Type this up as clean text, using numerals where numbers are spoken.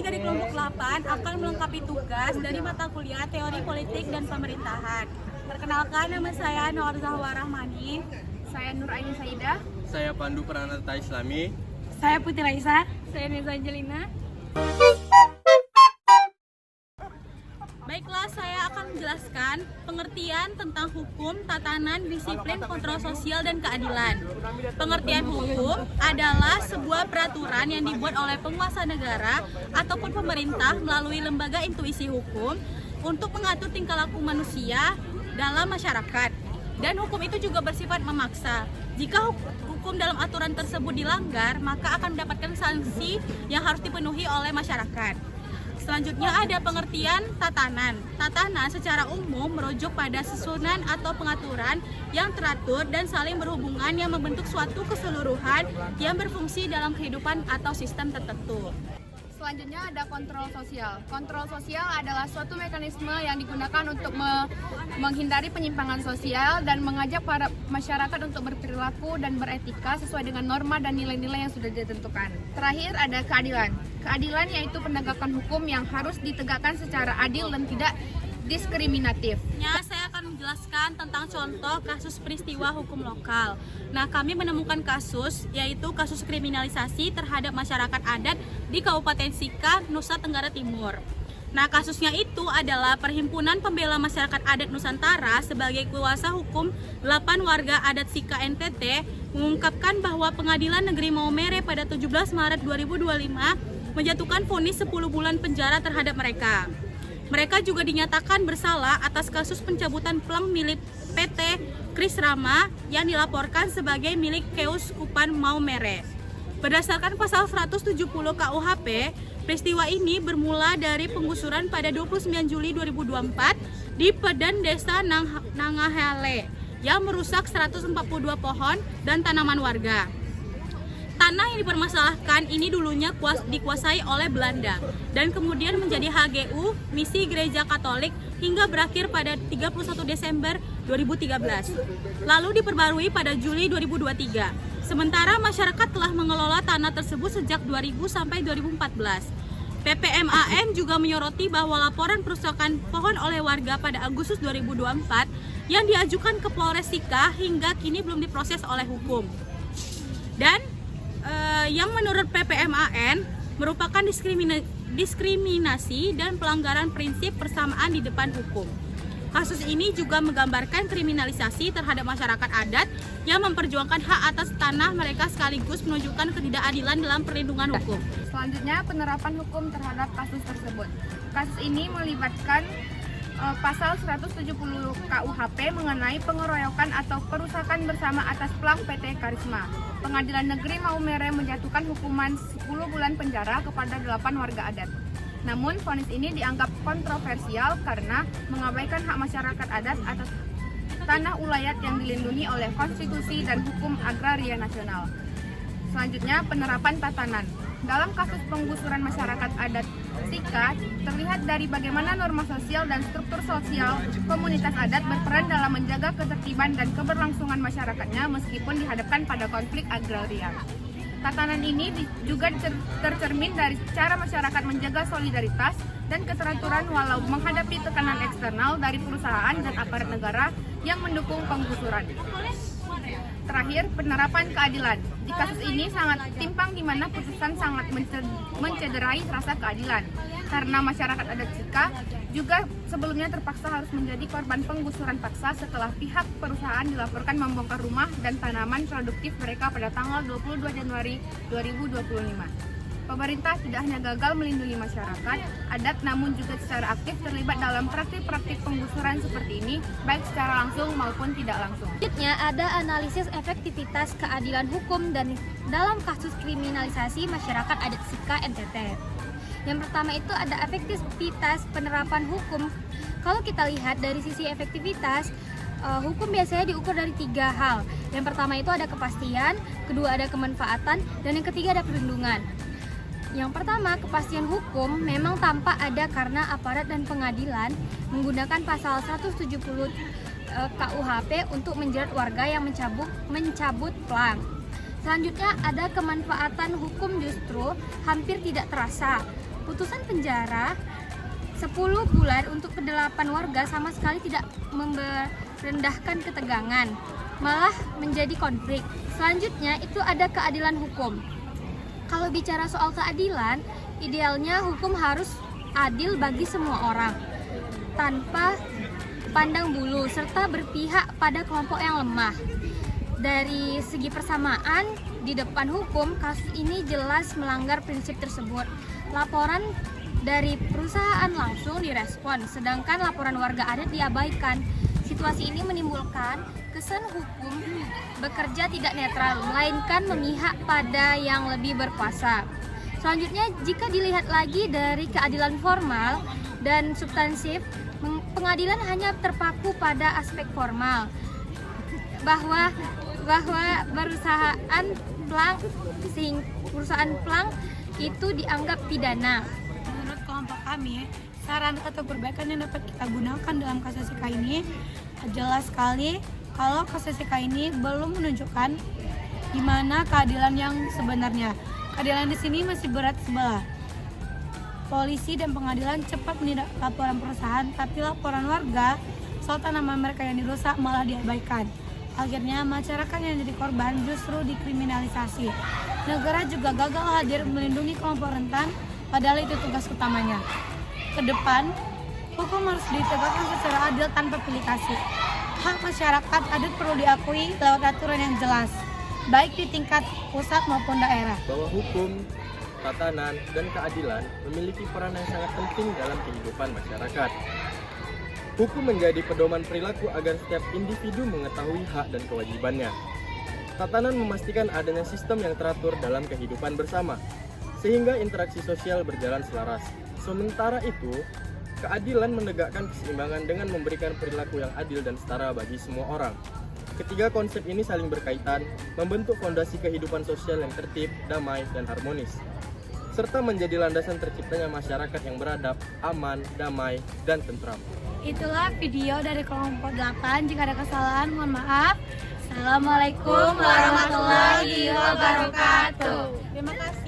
Kami dari kelompok 8 akan melengkapi tugas dari mata kuliah Teori Politik dan Pemerintahan. Perkenalkan, nama saya Nur Zahwa Rahmani. Saya Nur Aini Saidah. Saya Pandu Pranata Islami. Saya Putri Raisa. Saya Neza Angelina. Baiklah, saya akan menjelaskan pengertian tentang hukum, tatanan, disiplin, kontrol sosial, dan keadilan. Pengertian hukum adalah sebuah peraturan yang dibuat oleh penguasa negara ataupun pemerintah melalui lembaga intuisi hukum untuk mengatur tingkah laku manusia dalam masyarakat. Dan hukum itu juga bersifat memaksa. Jika hukum dalam aturan tersebut dilanggar, maka akan mendapatkan sanksi yang harus dipenuhi oleh masyarakat. Selanjutnya ada pengertian tatanan. Tatanan secara umum merujuk pada susunan atau pengaturan yang teratur dan saling berhubungan yang membentuk suatu keseluruhan yang berfungsi dalam kehidupan atau sistem tertentu. Selanjutnya ada kontrol sosial. Kontrol sosial adalah suatu mekanisme yang digunakan untuk menghindari penyimpangan sosial dan mengajak para masyarakat untuk berperilaku dan beretika sesuai dengan norma dan nilai-nilai yang sudah ditentukan. Terakhir ada keadilan. Keadilan yaitu penegakan hukum yang harus ditegakkan secara adil dan tidak diskriminatif. Saya akan menjelaskan tentang contoh kasus peristiwa hukum lokal. Nah, kami menemukan kasus, yaitu kasus kriminalisasi terhadap masyarakat adat di Kabupaten Sika, Nusa Tenggara Timur. Nah, kasusnya itu adalah Perhimpunan Pembela Masyarakat Adat Nusantara sebagai kuasa hukum 8 warga adat Sika NTT mengungkapkan bahwa Pengadilan Negeri Maumere pada 17 Maret 2025 menjatuhkan vonis 10 bulan penjara terhadap mereka. Mereka juga dinyatakan bersalah atas kasus pencabutan plang milik PT Kris Rama yang dilaporkan sebagai milik Keuskupan Maumere. Berdasarkan pasal 170 KUHP, peristiwa ini bermula dari penggusuran pada 29 Juli 2024 di Pedan Desa Nangahale yang merusak 142 pohon dan tanaman warga. Tanah yang dipermasalahkan ini dulunya dikuasai oleh Belanda dan kemudian menjadi HGU Misi Gereja Katolik hingga berakhir pada 31 Desember 2013. Lalu diperbarui pada Juli 2023. Sementara masyarakat telah mengelola tanah tersebut sejak 2000 sampai 2014. PPMAN juga menyoroti bahwa laporan perusakan pohon oleh warga pada Agustus 2024 yang diajukan ke Polres Sika hingga kini belum diproses oleh hukum. Dan yang menurut PPMAN merupakan diskriminasi dan pelanggaran prinsip persamaan di depan hukum. Kasus ini juga menggambarkan kriminalisasi terhadap masyarakat adat yang memperjuangkan hak atas tanah mereka sekaligus menunjukkan ketidakadilan dalam perlindungan hukum. Selanjutnya penerapan hukum terhadap kasus tersebut. Kasus ini melibatkan pasal 170 KUHP mengenai pengeroyokan atau perusakan bersama atas plang PT Karisma. Pengadilan Negeri Maumere menjatuhkan hukuman 10 bulan penjara kepada 8 warga adat. Namun, vonis ini dianggap kontroversial karena mengabaikan hak masyarakat adat atas tanah ulayat yang dilindungi oleh konstitusi dan hukum agraria nasional. Selanjutnya, penerapan tatanan. Dalam kasus penggusuran masyarakat adat Sika, terlihat dari bagaimana norma sosial dan struktur sosial komunitas adat berperan dalam menjaga ketertiban dan keberlangsungan masyarakatnya meskipun dihadapkan pada konflik agraria. Tatanan ini juga tercermin dari cara masyarakat menjaga solidaritas dan keteraturan walau menghadapi tekanan eksternal dari perusahaan dan aparat negara yang mendukung penggusuran. Terakhir, penerapan keadilan. Di kasus ini sangat timpang di mana putusan sangat mencederai rasa keadilan. Karena masyarakat adat Sika juga sebelumnya terpaksa harus menjadi korban penggusuran paksa setelah pihak perusahaan dilaporkan membongkar rumah dan tanaman produktif mereka pada tanggal 22 Januari 2025. Pemerintah tidak hanya gagal melindungi masyarakat adat, namun juga secara aktif terlibat dalam praktik-praktik penggusuran seperti ini, baik secara langsung maupun tidak langsung. Selanjutnya ada analisis efektivitas keadilan hukum dan dalam kasus kriminalisasi masyarakat adat Sika NTT. Yang pertama itu ada efektivitas penerapan hukum. Kalau kita lihat dari sisi efektivitas, hukum biasanya diukur dari 3 hal. Yang pertama itu ada kepastian, kedua ada kemanfaatan, dan yang ketiga ada perlindungan. Yang pertama, kepastian hukum memang tampak ada karena aparat dan pengadilan menggunakan pasal 170 KUHP untuk menjerat warga yang mencabut plang. Selanjutnya ada kemanfaatan hukum justru hampir tidak terasa. Putusan penjara 10 bulan untuk ke-8 warga sama sekali tidak merendahkan ketegangan, malah menjadi konflik. Selanjutnya itu ada keadilan hukum. Kalau bicara soal keadilan, idealnya hukum harus adil bagi semua orang, tanpa pandang bulu, serta berpihak pada kelompok yang lemah. Dari segi persamaan, di depan hukum, kasus ini jelas melanggar prinsip tersebut. Laporan dari perusahaan langsung direspon, sedangkan laporan warga adat diabaikan. Situasi ini menimbulkan kesan hukum bekerja tidak netral, melainkan memihak pada yang lebih berkuasa. Selanjutnya, jika dilihat lagi dari keadilan formal dan substansif, pengadilan hanya terpaku pada aspek formal, bahwa perusahaan plang itu dianggap pidana. Menurut kelompok kami, saran atau perbaikan yang dapat kita gunakan dalam kasus SK ini jelas sekali kalau kasus SK ini belum menunjukkan di mana keadilan yang sebenarnya. Keadilan di sini masih berat sebelah. Polisi dan pengadilan cepat menindak laporan perusahaan, tapi laporan warga soal tanaman mereka yang dirusak malah diabaikan. Akhirnya masyarakat yang jadi korban justru dikriminalisasi. Negara juga gagal hadir melindungi kelompok rentan, padahal itu tugas utamanya. Kedepan, hukum harus ditegakkan secara adil tanpa pilih kasih. Hak masyarakat adat perlu diakui lewat aturan yang jelas, baik di tingkat pusat maupun daerah. Bahwa hukum, tatanan, dan keadilan memiliki peran yang sangat penting dalam kehidupan masyarakat. Hukum menjadi pedoman perilaku agar setiap individu mengetahui hak dan kewajibannya. Tatanan memastikan adanya sistem yang teratur dalam kehidupan bersama, sehingga interaksi sosial berjalan selaras. Sementara itu, keadilan menegakkan keseimbangan dengan memberikan perilaku yang adil dan setara bagi semua orang. Ketiga konsep ini saling berkaitan, membentuk fondasi kehidupan sosial yang tertib, damai, dan harmonis, serta menjadi landasan terciptanya masyarakat yang beradab, aman, damai, dan tentram. Itulah video dari kelompok 8. Jika ada kesalahan, mohon maaf. Assalamualaikum warahmatullahi wabarakatuh. Terima kasih.